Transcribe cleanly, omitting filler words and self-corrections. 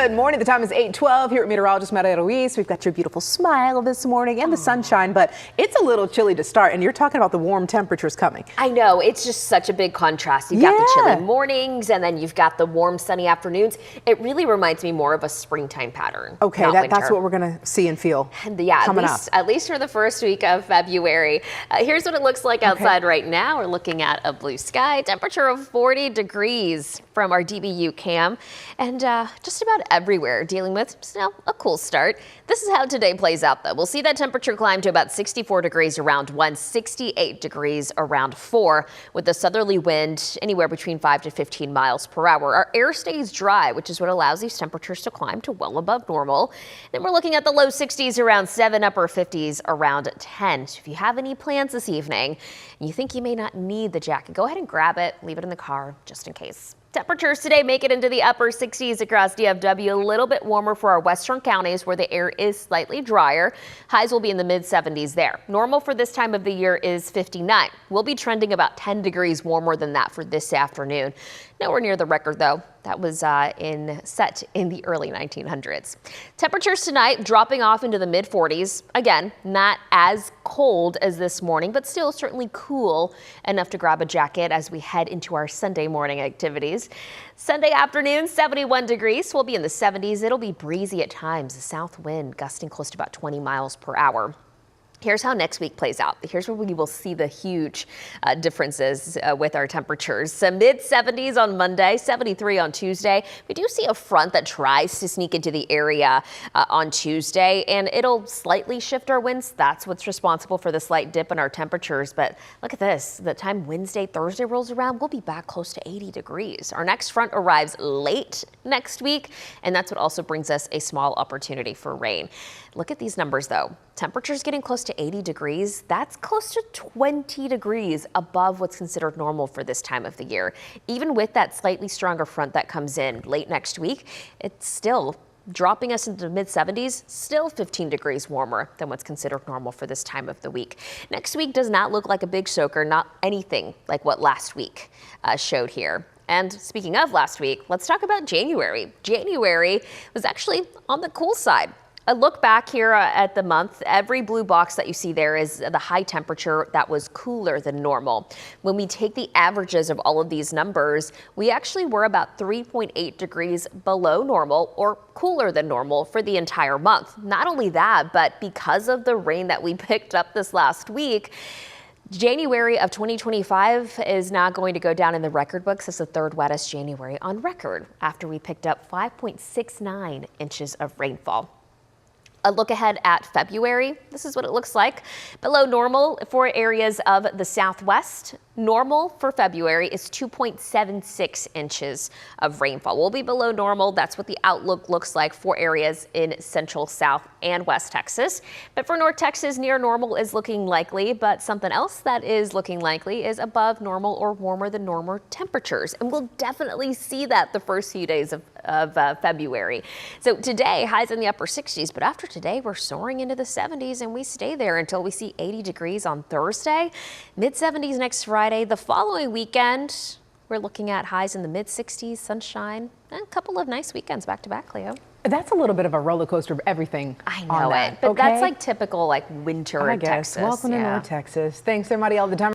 Good morning. The time is 8:12 here at meteorologist Maria Ruiz. We've got your beautiful smile this morning and the sunshine, but it's a little chilly to start. And you're talking about the warm temperatures coming. I know. It's just such a big contrast. You've got the chilly mornings and then you've got the warm sunny afternoons. It really reminds me more of a springtime pattern. Okay, that's what we're going to see and feel coming up. At least for the first week of February. Here's what it looks like outside right now. We're looking at a blue sky, temperature of 40 degrees from our DBU cam, and just about everywhere dealing with still a cool start. This is how today plays out, though. We'll see that temperature climb to about 64 degrees around 1, 68 degrees around 4, with a southerly wind anywhere between 5 to 15 miles per hour. Our air stays dry, which is what allows these temperatures to climb to well above normal. Then we're looking at the low 60s around 7, upper 50s around 10. So if you have any plans this evening and you think you may not need the jacket, go ahead and grab it, leave it in the car just in case. Temperatures today make it into the upper 60s across DFW, a little bit warmer for our western counties where the air is slightly drier. Highs will be in the mid 70s there. Normal for this time of the year is 59. We'll be trending about 10 degrees warmer than that for this afternoon. Nowhere near the record, though. That was set in the early 1900s. Temperatures tonight dropping off into the mid 40s. Again, not as cold as this morning, but still certainly cool enough to grab a jacket as we head into our Sunday morning activities. Sunday afternoon, 71 degrees. We'll be in the 70s. It'll be breezy at times. The south wind gusting close to about 20 miles per hour. Here's how next week plays out. Here's where we will see the huge differences with our temperatures. So mid 70s on Monday, 73 on Tuesday. We do see a front that tries to sneak into the area on Tuesday, and it'll slightly shift our winds. That's what's responsible for the slight dip in our temperatures. But look at this. The time Wednesday, Thursday rolls around, we'll be back close to 80 degrees. Our next front arrives late next week, and that's what also brings us a small opportunity for rain. Look at these numbers, though. Temperatures getting close to 80 degrees. That's close to 20 degrees above what's considered normal for this time of the year. Even with that slightly stronger front that comes in late next week, it's still dropping us into the mid 70s, still 15 degrees warmer than what's considered normal for this time of the week. Next week does not look like a big soaker, not anything like what last week showed here. And speaking of last week, let's talk about January. January was actually on the cool side. A look back here at the month, every blue box that you see there is the high temperature that was cooler than normal. When we take the averages of all of these numbers, we actually were about 3.8 degrees below normal or cooler than normal for the entire month. Not only that, but because of the rain that we picked up this last week, January of 2025 is now going to go down in the record books as the third wettest January on record after we picked up 5.69 inches of rainfall. A look ahead at February. This is what it looks like. Below normal for areas of the southwest. Normal for February is 2.76 inches of rainfall. We'll be below normal. That's what the outlook looks like for areas in central, south, and west Texas. But for North Texas, near normal is looking likely. But something else that is looking likely is above normal or warmer than normal temperatures. And we'll definitely see that the first few days of February. So today, highs in the upper 60s, but after today, we're soaring into the 70s and we stay there until we see 80 degrees on Thursday, mid 70s next Friday. The following weekend, we're looking at highs in the mid 60s, sunshine, and a couple of nice weekends back to back, Cleo. That's a little bit of a roller coaster of everything. I know it, but that's like typical like winter in Texas. Welcome to North Texas. Thanks, everybody, all the time.